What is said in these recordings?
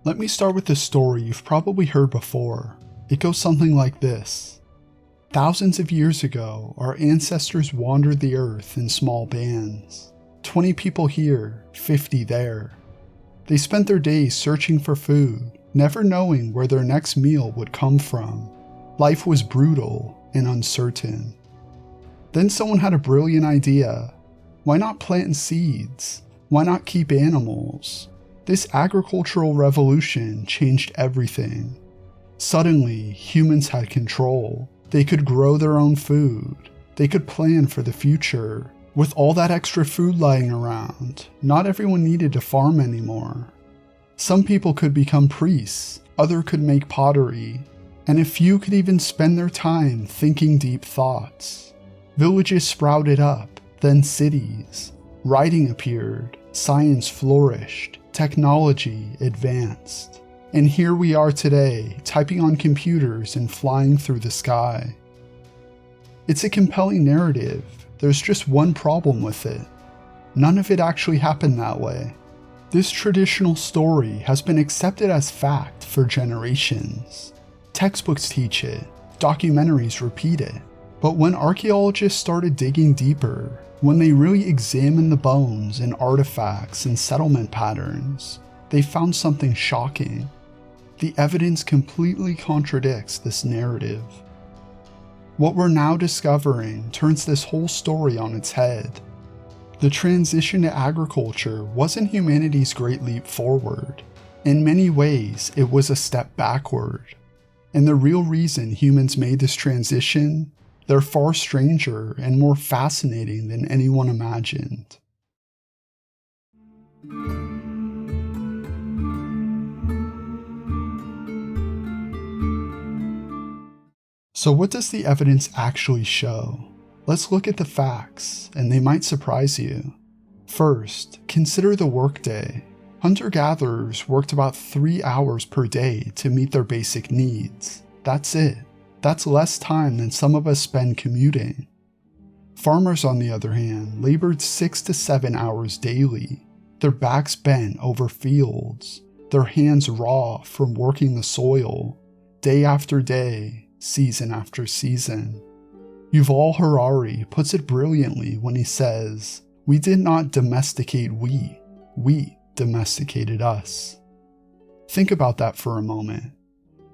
Let me start with a story you've probably heard before. It goes something like this. Thousands of years ago, our ancestors wandered the earth in small bands. 20 people here, 50 there. They spent their days searching for food, never knowing where their next meal would come from. Life was brutal and uncertain. Then someone had a brilliant idea. Why not plant seeds? Why not keep animals? This agricultural revolution changed everything. Suddenly, humans had control. They could grow their own food. They could plan for the future. With all that extra food lying around, not everyone needed to farm anymore. Some people could become priests, others could make pottery, and a few could even spend their time thinking deep thoughts. Villages sprouted up, then cities. Writing appeared, science flourished, technology advanced. And here we are today, typing on computers and flying through the sky. It's a compelling narrative. There's just one problem with it. None of it actually happened that way. This traditional story has been accepted as fact for generations. Textbooks teach it, documentaries repeat it. But when archaeologists started digging deeper, when they really examined the bones and artifacts and settlement patterns, they found something shocking. The evidence completely contradicts this narrative. What we're now discovering turns this whole story on its head. The transition to agriculture wasn't humanity's great leap forward. In many ways, it was a step backward. And the real reason humans made this transition, they're far stranger and more fascinating than anyone imagined. So what does the evidence actually show? Let's look at the facts, and they might surprise you. First, consider the workday. Hunter-gatherers worked about 3 hours per day to meet their basic needs. That's it. That's less time than some of us spend commuting. Farmers, on the other hand, labored 6 to 7 hours daily, their backs bent over fields, their hands raw from working the soil, day after day, season after season. Yuval Harari puts it brilliantly when he says, "We did not domesticate wheat, wheat domesticated us." Think about that for a moment.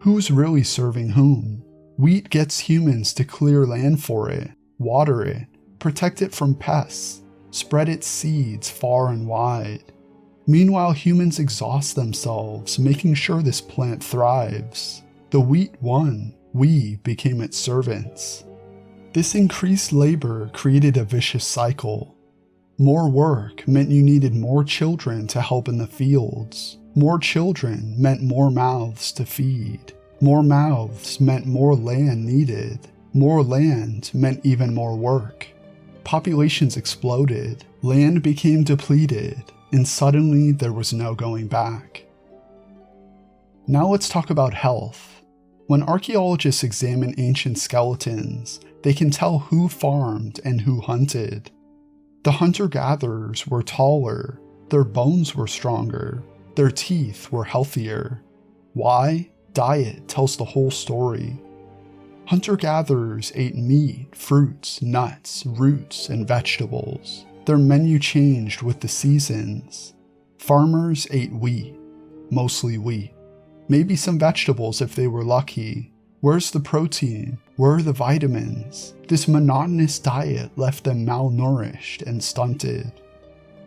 Who's really serving whom? Wheat gets humans to clear land for it, water it, protect it from pests, spread its seeds far and wide. Meanwhile, humans exhaust themselves making sure this plant thrives. The wheat won. We became its servants. This increased labor created a vicious cycle. More work meant you needed more children to help in the fields. More children meant more mouths to feed. More mouths meant more land needed. More land meant even more work. Populations exploded, land became depleted, and suddenly there was no going back. Now let's talk about health. When archaeologists examine ancient skeletons, they can tell who farmed and who hunted. The hunter-gatherers were taller, their bones were stronger, their teeth were healthier. Why? Diet tells the whole story. Hunter-gatherers ate meat, fruits, nuts, roots, and vegetables. Their menu changed with the seasons. Farmers ate wheat, mostly wheat. Maybe some vegetables if they were lucky. Where's the protein? Where are the vitamins? This monotonous diet left them malnourished and stunted.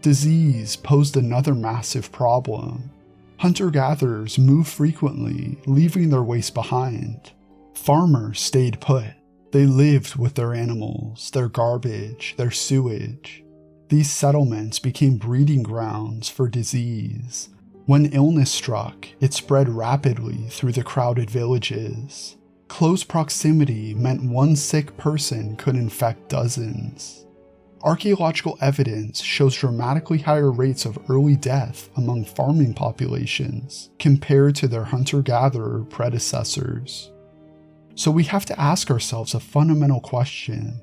Disease posed another massive problem. Hunter-gatherers moved frequently, leaving their waste behind. Farmers stayed put. They lived with their animals, their garbage, their sewage. These settlements became breeding grounds for disease. When illness struck, it spread rapidly through the crowded villages. Close proximity meant one sick person could infect dozens. Archaeological evidence shows dramatically higher rates of early death among farming populations compared to their hunter-gatherer predecessors. So we have to ask ourselves a fundamental question.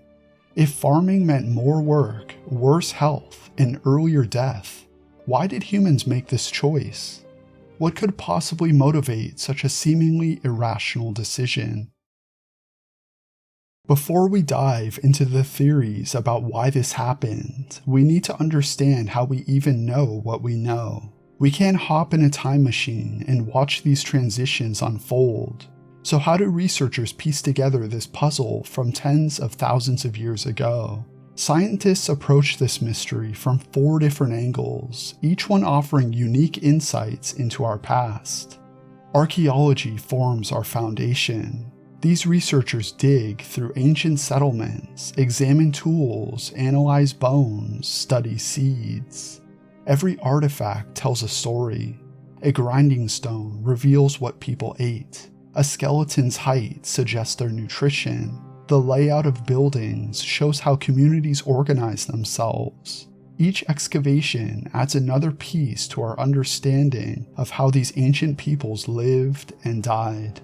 If farming meant more work, worse health, and earlier death, why did humans make this choice? What could possibly motivate such a seemingly irrational decision? Before we dive into the theories about why this happened, we need to understand how we even know what we know. We can't hop in a time machine and watch these transitions unfold. So how do researchers piece together this puzzle from tens of thousands of years ago? Scientists approach this mystery from 4 different angles, each one offering unique insights into our past. Archaeology forms our foundation. These researchers dig through ancient settlements, examine tools, analyze bones, study seeds. Every artifact tells a story. A grinding stone reveals what people ate. A skeleton's height suggests their nutrition. The layout of buildings shows how communities organize themselves. Each excavation adds another piece to our understanding of how these ancient peoples lived and died.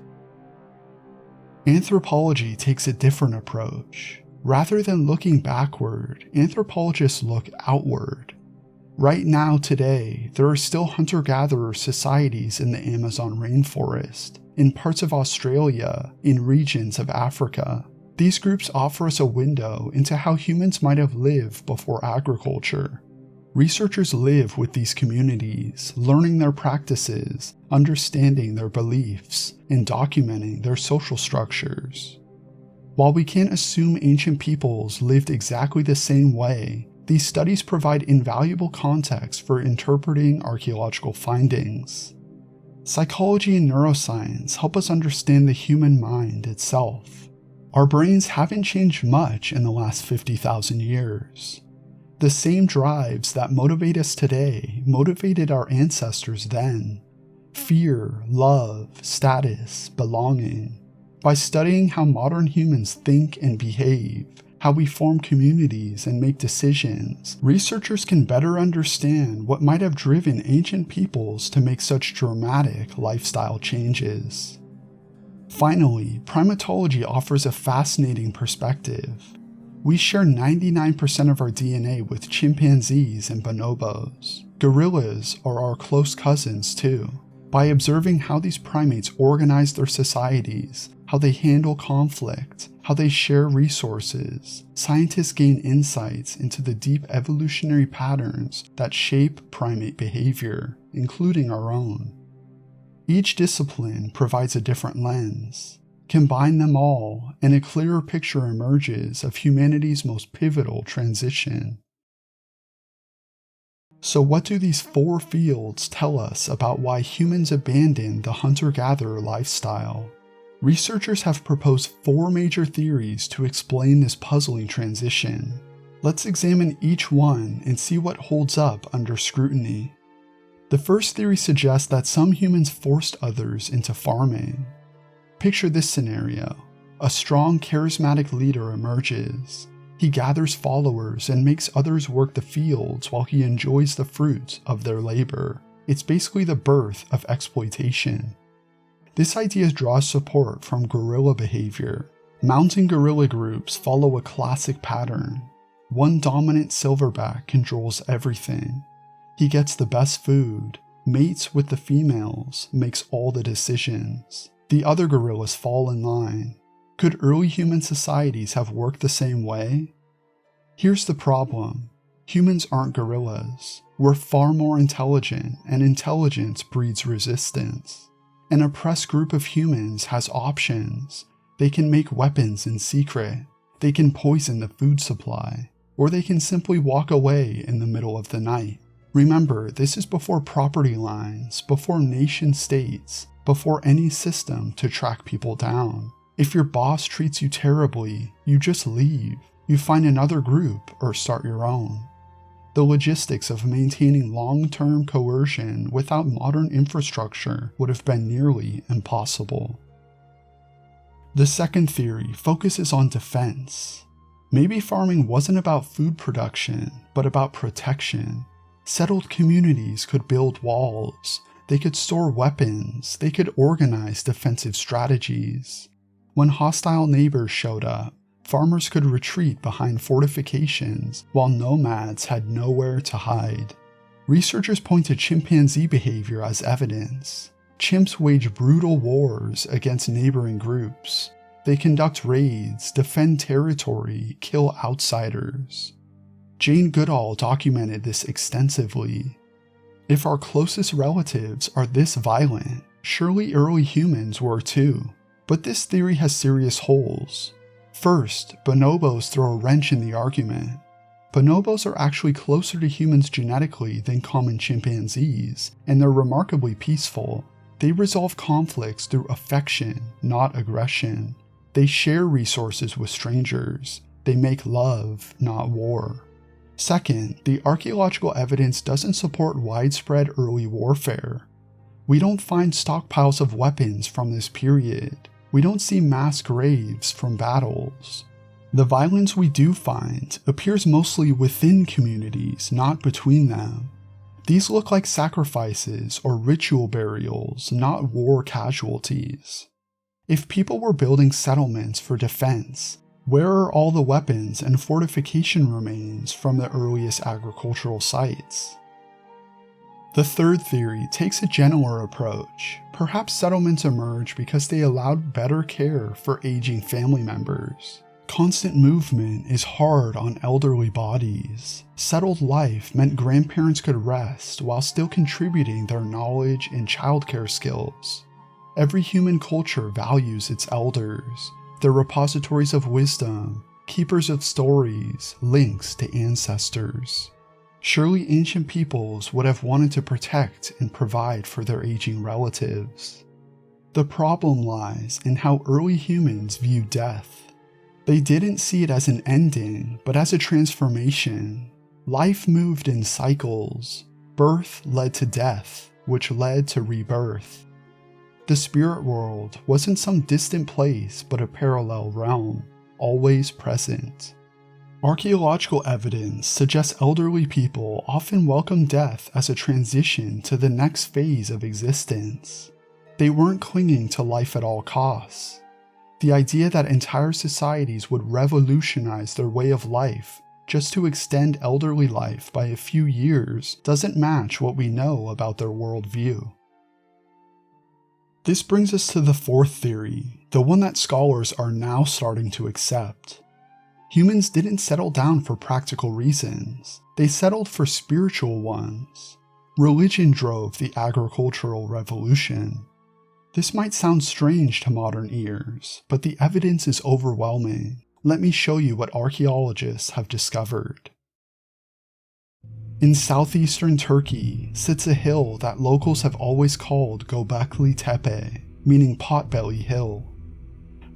Anthropology takes a different approach. Rather than looking backward, anthropologists look outward. Right now, today, there are still hunter-gatherer societies in the Amazon rainforest, in parts of Australia, in regions of Africa. These groups offer us a window into how humans might have lived before agriculture. Researchers live with these communities, learning their practices, understanding their beliefs, and documenting their social structures. While we can't assume ancient peoples lived exactly the same way, these studies provide invaluable context for interpreting archaeological findings. Psychology and neuroscience help us understand the human mind itself. Our brains haven't changed much in the last 50,000 years. The same drives that motivate us today motivated our ancestors then. Fear, love, status, belonging. By studying how modern humans think and behave, how we form communities and make decisions, researchers can better understand what might have driven ancient peoples to make such dramatic lifestyle changes. Finally, primatology offers a fascinating perspective. We share 99% of our DNA with chimpanzees and bonobos. Gorillas are our close cousins too. By observing how these primates organize their societies, how they handle conflict, how they share resources, scientists gain insights into the deep evolutionary patterns that shape primate behavior, including our own. Each discipline provides a different lens. Combine them all, and a clearer picture emerges of humanity's most pivotal transition. So what do these 4 fields tell us about why humans abandoned the hunter-gatherer lifestyle? Researchers have proposed 4 major theories to explain this puzzling transition. Let's examine each one and see what holds up under scrutiny. The first theory suggests that some humans forced others into farming. Picture this scenario. A strong, charismatic leader emerges. He gathers followers and makes others work the fields while he enjoys the fruits of their labor. It's basically the birth of exploitation. This idea draws support from guerrilla behavior. Mountain guerrilla groups follow a classic pattern. One dominant silverback controls everything. He gets the best food, mates with the females, makes all the decisions. The other gorillas fall in line. Could early human societies have worked the same way? Here's the problem. Humans aren't gorillas. We're far more intelligent, and intelligence breeds resistance. An oppressed group of humans has options. They can make weapons in secret. They can poison the food supply. Or they can simply walk away in the middle of the night. Remember, this is before property lines, before nation states, before any system to track people down. If your boss treats you terribly, you just leave. You find another group or start your own. The logistics of maintaining long-term coercion without modern infrastructure would have been nearly impossible. The second theory focuses on defense. Maybe farming wasn't about food production, but about protection. Settled communities could build walls. They could store weapons. They could organize defensive strategies. When hostile neighbors showed up, farmers could retreat behind fortifications while nomads had nowhere to hide. Researchers point to chimpanzee behavior as evidence. Chimps wage brutal wars against neighboring groups. They conduct raids, defend territory, kill outsiders. Jane Goodall documented this extensively. If our closest relatives are this violent, surely early humans were too. But this theory has serious holes. First, bonobos throw a wrench in the argument. Bonobos are actually closer to humans genetically than common chimpanzees, and they're remarkably peaceful. They resolve conflicts through affection, not aggression. They share resources with strangers. They make love, not war. Second, the archaeological evidence doesn't support widespread early warfare. We don't find stockpiles of weapons from this period. We don't see mass graves from battles. The violence we do find appears mostly within communities, not between them. These look like sacrifices or ritual burials, not war casualties. If people were building settlements for defense, where are all the weapons and fortification remains from the earliest agricultural sites? The third theory takes a gentler approach. Perhaps settlements emerged because they allowed better care for aging family members. Constant movement is hard on elderly bodies. Settled life meant grandparents could rest while still contributing their knowledge and childcare skills. Every human culture values its elders. They're repositories of wisdom, keepers of stories, links to ancestors. Surely ancient peoples would have wanted to protect and provide for their aging relatives. The problem lies in how early humans view death. They didn't see it as an ending, but as a transformation. Life moved in cycles. Birth led to death, which led to rebirth. The spirit world wasn't some distant place, but a parallel realm, always present. Archaeological evidence suggests elderly people often welcome death as a transition to the next phase of existence. They weren't clinging to life at all costs. The idea that entire societies would revolutionize their way of life just to extend elderly life by a few years doesn't match what we know about their worldview. This brings us to the fourth theory, the one that scholars are now starting to accept. Humans didn't settle down for practical reasons. They settled for spiritual ones. Religion drove the agricultural revolution. This might sound strange to modern ears, but the evidence is overwhelming. Let me show you what archaeologists have discovered. In southeastern Turkey sits a hill that locals have always called Göbekli Tepe, meaning Potbelly Hill.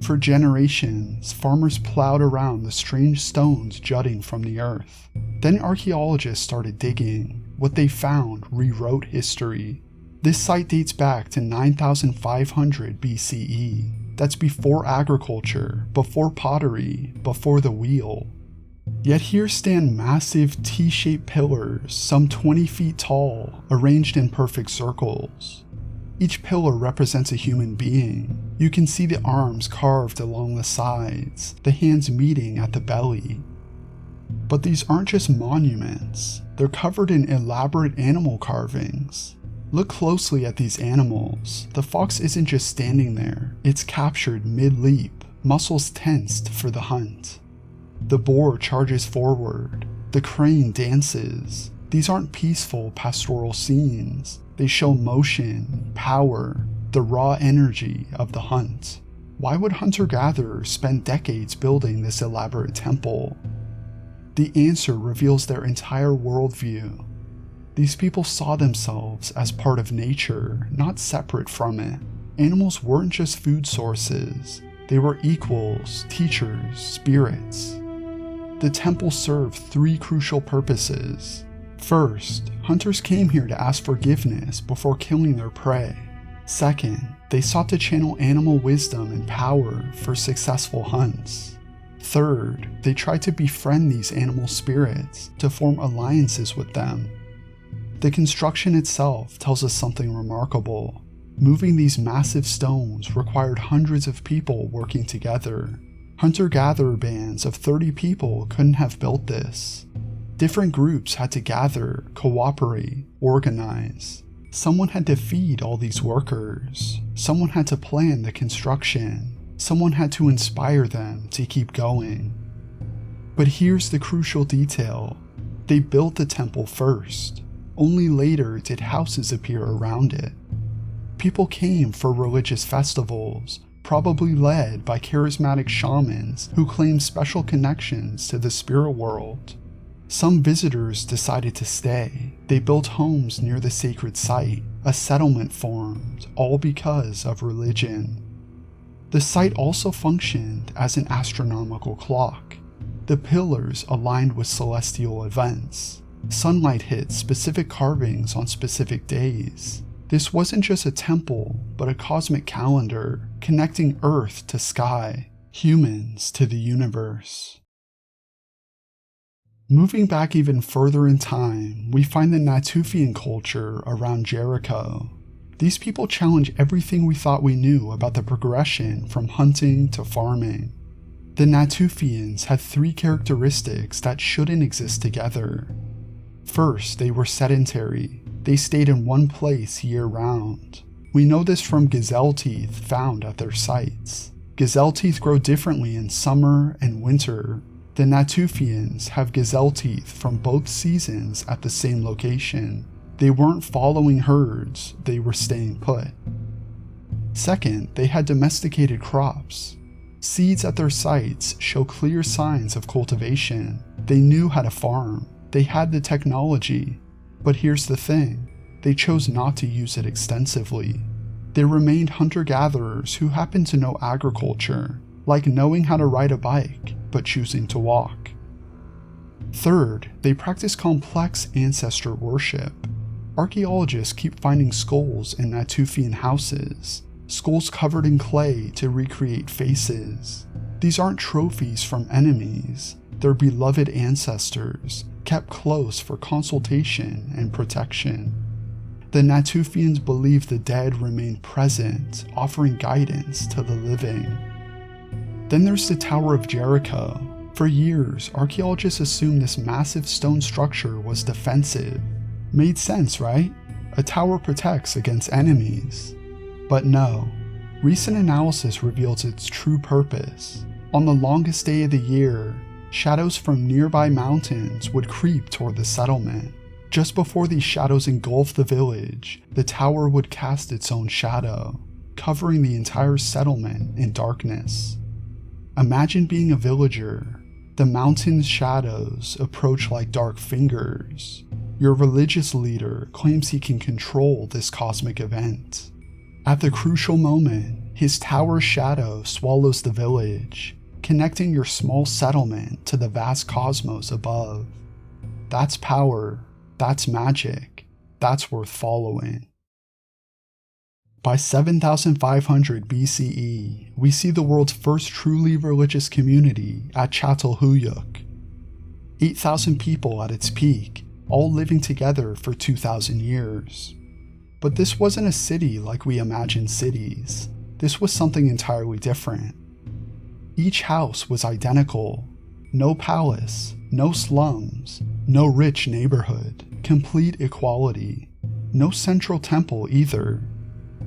For generations, farmers plowed around the strange stones jutting from the earth. Then archaeologists started digging. What they found rewrote history. This site dates back to 9,500 BCE. That's before agriculture, before pottery, before the wheel. Yet here stand massive T-shaped pillars, some 20 feet tall, arranged in perfect circles. Each pillar represents a human being. You can see the arms carved along the sides, the hands meeting at the belly. But these aren't just monuments. They're covered in elaborate animal carvings. Look closely at these animals. The fox isn't just standing there. It's captured mid-leap, muscles tensed for the hunt. The boar charges forward. The crane dances. These aren't peaceful pastoral scenes. They show motion, power, the raw energy of the hunt. Why would hunter-gatherers spend decades building this elaborate temple? The answer reveals their entire worldview. These people saw themselves as part of nature, not separate from it. Animals weren't just food sources. They were equals, teachers, spirits. The temple served three crucial purposes. First, hunters came here to ask forgiveness before killing their prey. Second, they sought to channel animal wisdom and power for successful hunts. Third, they tried to befriend these animal spirits to form alliances with them. The construction itself tells us something remarkable. Moving these massive stones required hundreds of people working together. Hunter-gatherer bands of 30 people couldn't have built this. Different groups had to gather, cooperate, organize. Someone had to feed all these workers. Someone had to plan the construction. Someone had to inspire them to keep going. But here's the crucial detail. They built the temple first. Only later did houses appear around it. People came for religious festivals, probably led by charismatic shamans who claimed special connections to the spirit world. Some visitors decided to stay. They built homes near the sacred site. A settlement formed, all because of religion. The site also functioned as an astronomical clock. The pillars aligned with celestial events. Sunlight hit specific carvings on specific days. This wasn't just a temple, but a cosmic calendar, connecting Earth to sky, humans to the universe. Moving back even further in time, we find the Natufian culture around Jericho. These people challenge everything we thought we knew about the progression from hunting to farming. The Natufians had 3 characteristics that shouldn't exist together. First, they were sedentary. They stayed in one place year-round. We know this from gazelle teeth found at their sites. Gazelle teeth grow differently in summer and winter. The Natufians have gazelle teeth from both seasons at the same location. They weren't following herds, they were staying put. Second, they had domesticated crops. Seeds at their sites show clear signs of cultivation. They knew how to farm. They had the technology. But here's the thing, they chose not to use it extensively. They remained hunter-gatherers who happened to know agriculture, like knowing how to ride a bike, but choosing to walk. Third, they practiced complex ancestor worship. Archaeologists keep finding skulls in Natufian houses, skulls covered in clay to recreate faces. These aren't trophies from enemies, they're beloved ancestors, kept close for consultation and protection. The Natufians believed the dead remained present, offering guidance to the living. Then there's the Tower of Jericho. For years, archaeologists assumed this massive stone structure was defensive. Made sense, right? A tower protects against enemies. But no, recent analysis reveals its true purpose. On the longest day of the year, shadows from nearby mountains would creep toward the settlement. Just before these shadows engulfed the village, the tower would cast its own shadow, covering the entire settlement in darkness. Imagine being a villager. The mountain's shadows approach like dark fingers. Your religious leader claims he can control this cosmic event. At the crucial moment, his tower's shadow swallows the village, connecting your small settlement to the vast cosmos above. That's power, that's magic, that's worth following. By 7500 BCE, we see the world's first truly religious community at Çatalhöyük. 8,000 people at its peak, all living together for 2,000 years. But this wasn't a city like we imagine cities. This was something entirely different. Each house was identical. No palace, no slums, no rich neighborhood, complete equality. No central temple either.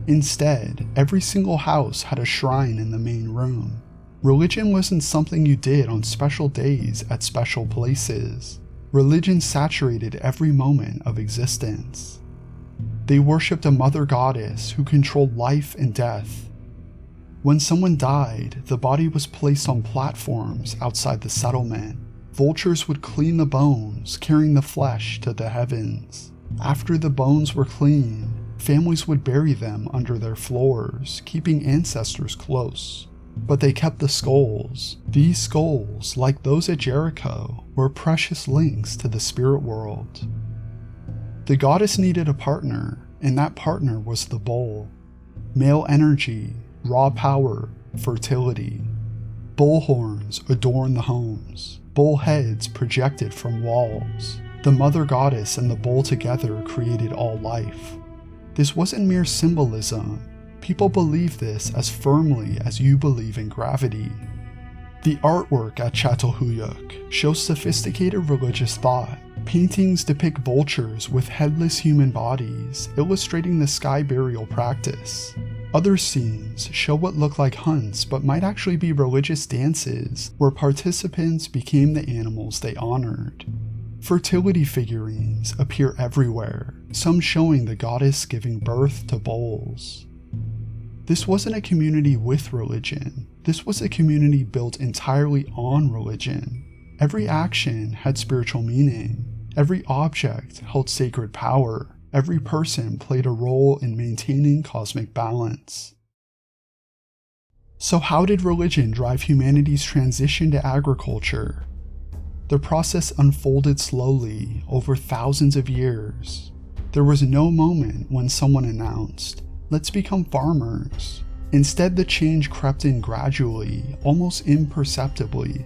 Instead, every single house had a shrine in the main room. Religion wasn't something you did on special days at special places. Religion saturated every moment of existence. They worshipped a mother goddess who controlled life and death. When someone died, the body was placed on platforms outside the settlement. Vultures would clean the bones, carrying the flesh to the heavens. After the bones were cleaned, families would bury them under their floors, keeping ancestors close. But they kept the skulls. These skulls, like those at Jericho, were precious links to the spirit world. The goddess needed a partner, and that partner was the bull. Male energy, raw power, fertility. Bull horns adorn the homes. Bull heads projected from walls. The mother goddess and the bull together created all life. This wasn't mere symbolism. People believed this as firmly as you believe in gravity. The artwork at Çatalhöyük shows sophisticated religious thought. Paintings depict vultures with headless human bodies, illustrating the sky burial practice. Other scenes show what look like hunts but might actually be religious dances where participants became the animals they honored. Fertility figurines appear everywhere, some showing the goddess giving birth to bulls. This wasn't a community with religion. This was a community built entirely on religion. Every action had spiritual meaning. Every object held sacred power. Every person played a role in maintaining cosmic balance. So how did religion drive humanity's transition to agriculture? The process unfolded slowly over thousands of years. There was no moment when someone announced, "Let's become farmers." Instead, the change crept in gradually, almost imperceptibly.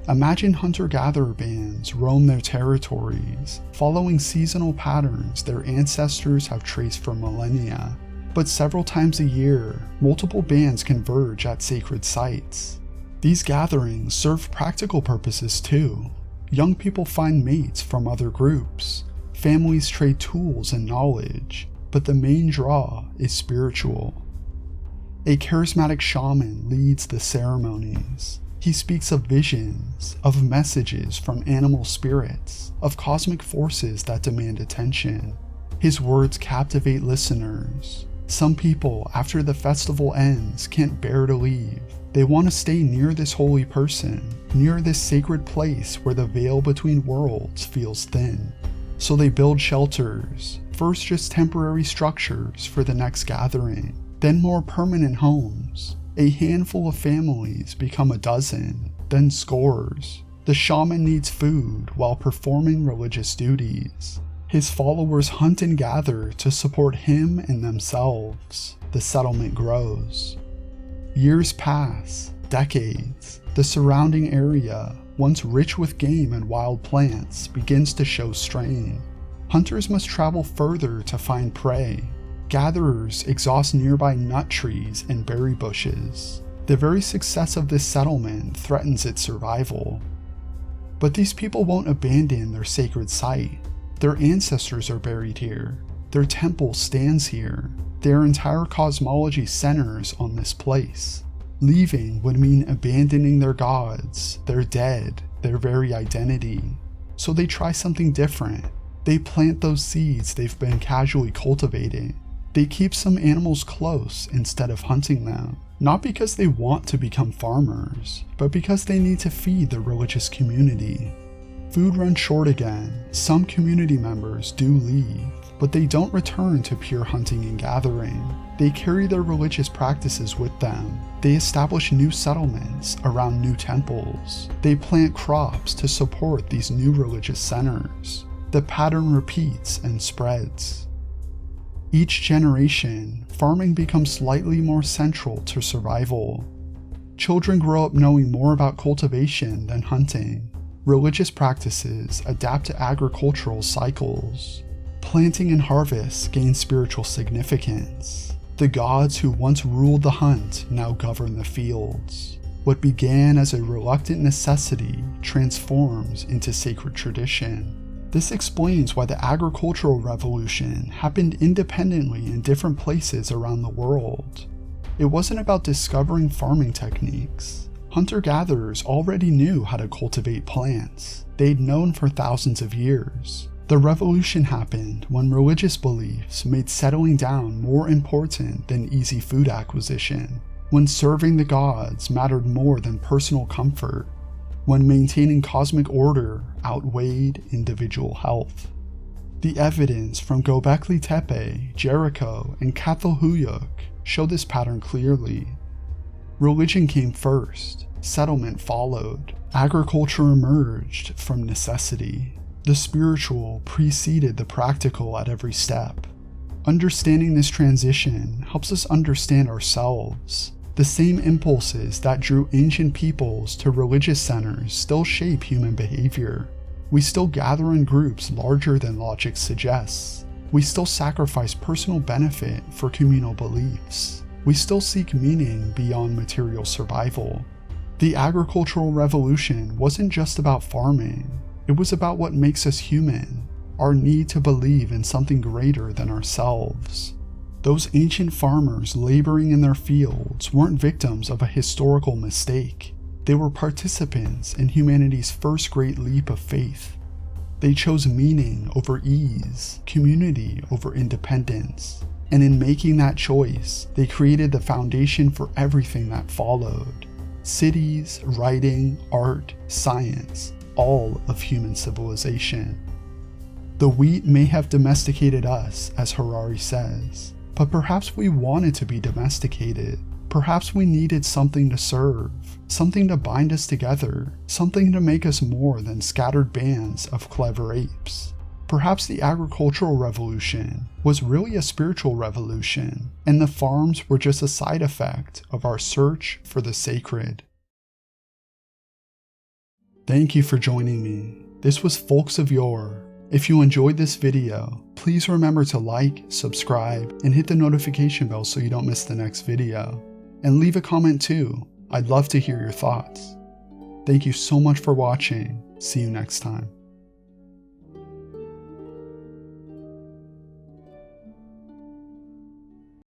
Imagine hunter-gatherer bands roam their territories, following seasonal patterns their ancestors have traced for millennia. But several times a year, multiple bands converge at sacred sites. These gatherings serve practical purposes too. Young people find mates from other groups. Families trade tools and knowledge, but the main draw is spiritual. A charismatic shaman leads the ceremonies. He speaks of visions, of messages from animal spirits, of cosmic forces that demand attention. His words captivate listeners. Some people, after the festival ends, can't bear to leave. They want to stay near this holy person, near this sacred place where the veil between worlds feels thin. So they build shelters, first just temporary structures for the next gathering, then more permanent homes. A handful of families become a dozen, then scores. The shaman needs food while performing religious duties. His followers hunt and gather to support him and themselves. The settlement grows. Years pass, decades. The surrounding area, once rich with game and wild plants, begins to show strain. Hunters must travel further to find prey. Gatherers exhaust nearby nut trees and berry bushes. The very success of this settlement threatens its survival. But these people won't abandon their sacred site. Their ancestors are buried here. Their temple stands here. Their entire cosmology centers on this place. Leaving would mean abandoning their gods, their dead, their very identity. So they try something different. They plant those seeds they've been casually cultivating. They keep some animals close instead of hunting them, not because they want to become farmers, but because they need to feed the religious community. Food runs short again. Some community members do leave, but they don't return to pure hunting and gathering. They carry their religious practices with them. They establish new settlements around new temples. They plant crops to support these new religious centers. The pattern repeats and spreads. Each generation, farming becomes slightly more central to survival. Children grow up knowing more about cultivation than hunting. Religious practices adapt to agricultural cycles. Planting and harvest gain spiritual significance. The gods who once ruled the hunt now govern the fields. What began as a reluctant necessity transforms into sacred tradition. This explains why the agricultural revolution happened independently in different places around the world. It wasn't about discovering farming techniques. Hunter-gatherers already knew how to cultivate plants. They'd known for thousands of years. The revolution happened when religious beliefs made settling down more important than easy food acquisition, when serving the gods mattered more than personal comfort, when maintaining cosmic order outweighed individual health. The evidence from Göbekli Tepe, Jericho, and Çatalhöyük show this pattern clearly. Religion came first, settlement followed, agriculture emerged from necessity. The spiritual preceded the practical at every step. Understanding this transition helps us understand ourselves. The same impulses that drew ancient peoples to religious centers still shape human behavior. We still gather in groups larger than logic suggests. We still sacrifice personal benefit for communal beliefs. We still seek meaning beyond material survival. The agricultural revolution wasn't just about farming, it was about what makes us human, our need to believe in something greater than ourselves. Those ancient farmers laboring in their fields weren't victims of a historical mistake. They were participants in humanity's first great leap of faith. They chose meaning over ease, community over independence, and in making that choice, they created the foundation for everything that followed. Cities, writing, art, science, all of human civilization. The wheat may have domesticated us, as Harari says, but perhaps we wanted to be domesticated. Perhaps we needed something to serve, something to bind us together, something to make us more than scattered bands of clever apes. Perhaps the agricultural revolution was really a spiritual revolution, and the farms were just a side effect of our search for the sacred. Thank you for joining me. This was Folks of Yore. If you enjoyed this video, please remember to like, subscribe, and hit the notification bell so you don't miss the next video. And leave a comment too. I'd love to hear your thoughts. Thank you so much for watching. See you next time.